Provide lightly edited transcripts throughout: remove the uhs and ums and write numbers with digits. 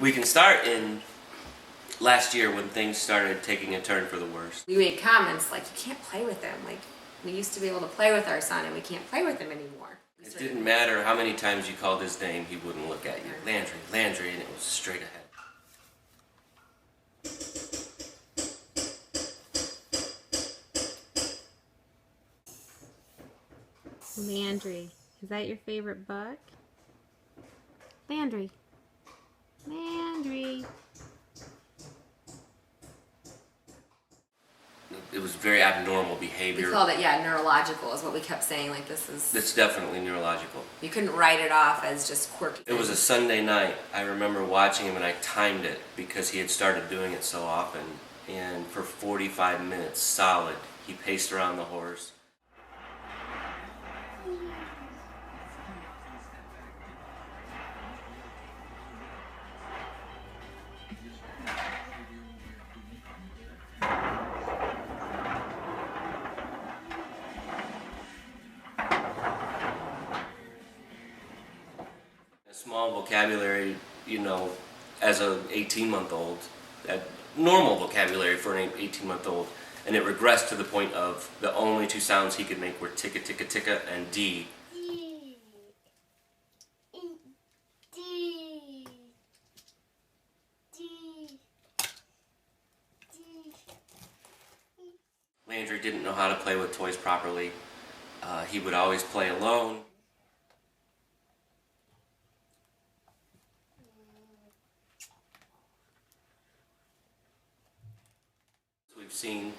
We can start in last year when things started taking a turn for the worse. We made comments like, you can't play with him. Like, we used to be able to play with our son and we can't play with him anymore. It didn't matter how many times you called his name, he wouldn't look at you. Landry, Landry, and it was straight ahead. Landry, is that your favorite book? Landry. Landry. It was very abnormal behavior. We called it, yeah, neurological is what we kept saying. Like, this is... It's definitely neurological. You couldn't write it off as just quirky. It was a Sunday night. I remember watching him and I timed it because he had started doing it so often. And for 45 minutes solid, he paced around the horse. Small vocabulary, you know, as a 18-month-old, normal vocabulary for an 18-month-old, and it regressed to the point of the only two sounds he could make were ticka ticka ticka and D. Landry didn't know how to play with toys properly. He would always play alone. We've seen,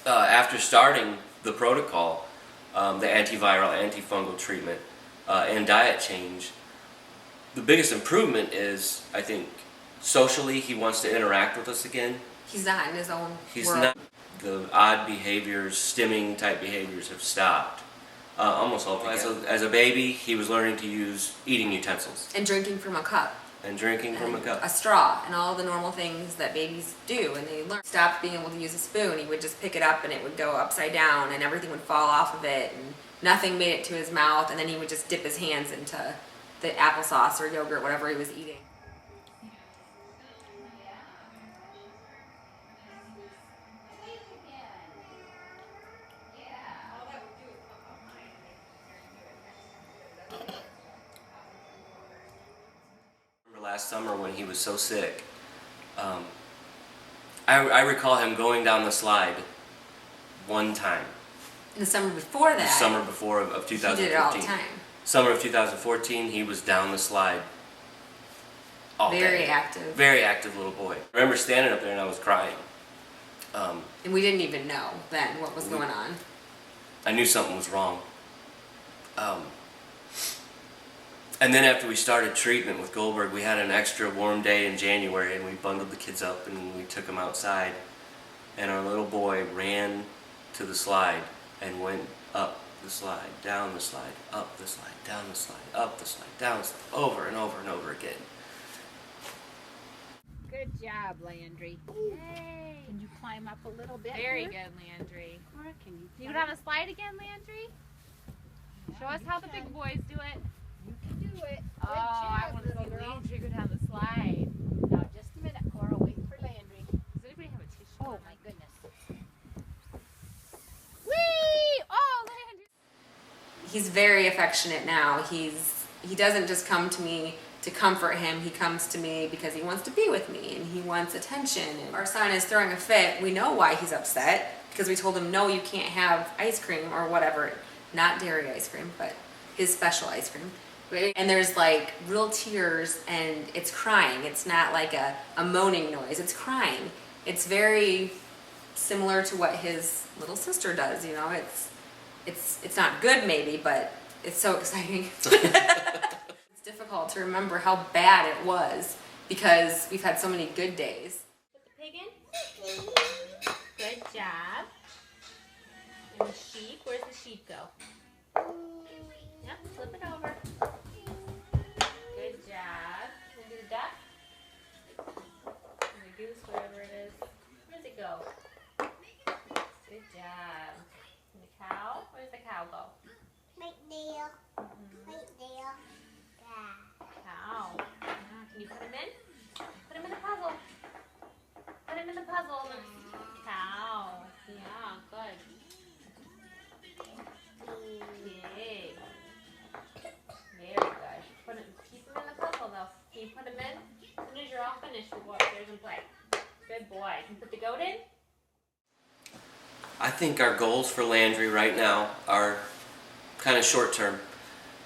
after starting the protocol, the antiviral, antifungal treatment, and diet change, the biggest improvement is, I think, socially, he wants to interact with us again. He's not in his own He's world. not. The odd behaviors, stimming type behaviors have stopped. Almost altogether. As a baby, he was learning to use eating utensils. And drinking from a cup. And drinking from a cup. A straw, and all the normal things that babies do, and they learn. Stopped being able to use a spoon. He would just pick it up and it would go upside down and everything would fall off of it and nothing made it to his mouth, and then he would just dip his hands into the applesauce or yogurt, whatever he was eating. Last summer when he was so sick, I recall him going down the slide one time. The summer before that. The summer before of 2015. He did it all the time. Summer of 2014, he was down the slide all day. Very active. Very active little boy. I remember standing up there and I was crying. And we didn't even know then what was going on. I knew something was wrong. And then after we started treatment with Goldberg, we had an extra warm day in January and we bundled the kids up and we took them outside. And our little boy ran to the slide and went up the slide, down the slide, up the slide, down the slide, up the slide, down the slide, over and over and over again. Good job, Landry. Yay! Can you climb up a little bit? Very good, Landry. Can you go down the slide again, Landry? Show us how the big boys do it. You can do it. Oh, I want to see Landry go down the slide. Now, just a minute, Cora. Wait for Landry. Does anybody have a tissue? Oh, my goodness. Whee! Oh, Landry! He's very affectionate now. He doesn't just come to me to comfort him. He comes to me because he wants to be with me and he wants attention. And our son is throwing a fit. We know why he's upset because we told him, no, you can't have ice cream or whatever. Not dairy ice cream, but his special ice cream. And there's like real tears and it's crying. It's not like a moaning noise. It's crying. It's very similar to what his little sister does, you know. It's not good maybe, but it's so exciting. It's difficult to remember how bad it was because we've had so many good days. Put the pig in. Good job. And the sheep, where's the sheep go? Yep, flip it over. Good job. Can we do the duck? And the goose, wherever it is. Where does it go? Good job. And the cow? Where does the cow go? Right there. Right there. Yeah. Cow. Can you put him in? put him in. As soon as you're all finished, we'll go upstairs and play. Good boy. You put the goat in? I think our goals for Landry right now are kind of short term,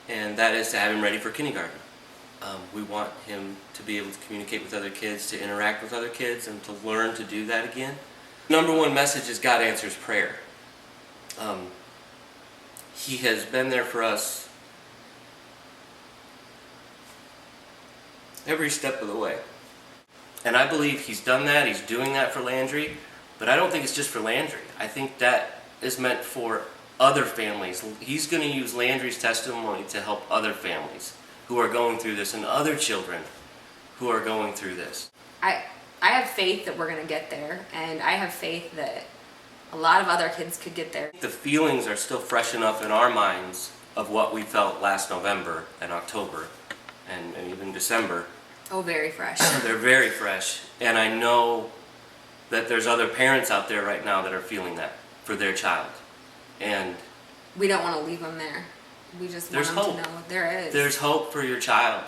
and that is to have him ready for kindergarten. We want him to be able to communicate with other kids, to interact with other kids, and to learn to do that again. Number one message is God answers prayer. He has been there for us every step of the way. And I believe he's done that, he's doing that for Landry, but I don't think it's just for Landry. I think that is meant for other families. He's going to use Landry's testimony to help other families who are going through this and other children who are going through this. I have faith that we're going to get there, and I have faith that a lot of other kids could get there. The feelings are still fresh enough in our minds of what we felt last November and October and even December. Oh, very fresh. They're very fresh, and I know that there's other parents out there right now that are feeling that for their child. And We don't want to leave them there. We just want There's them hope. to know there is. there's hope for your child.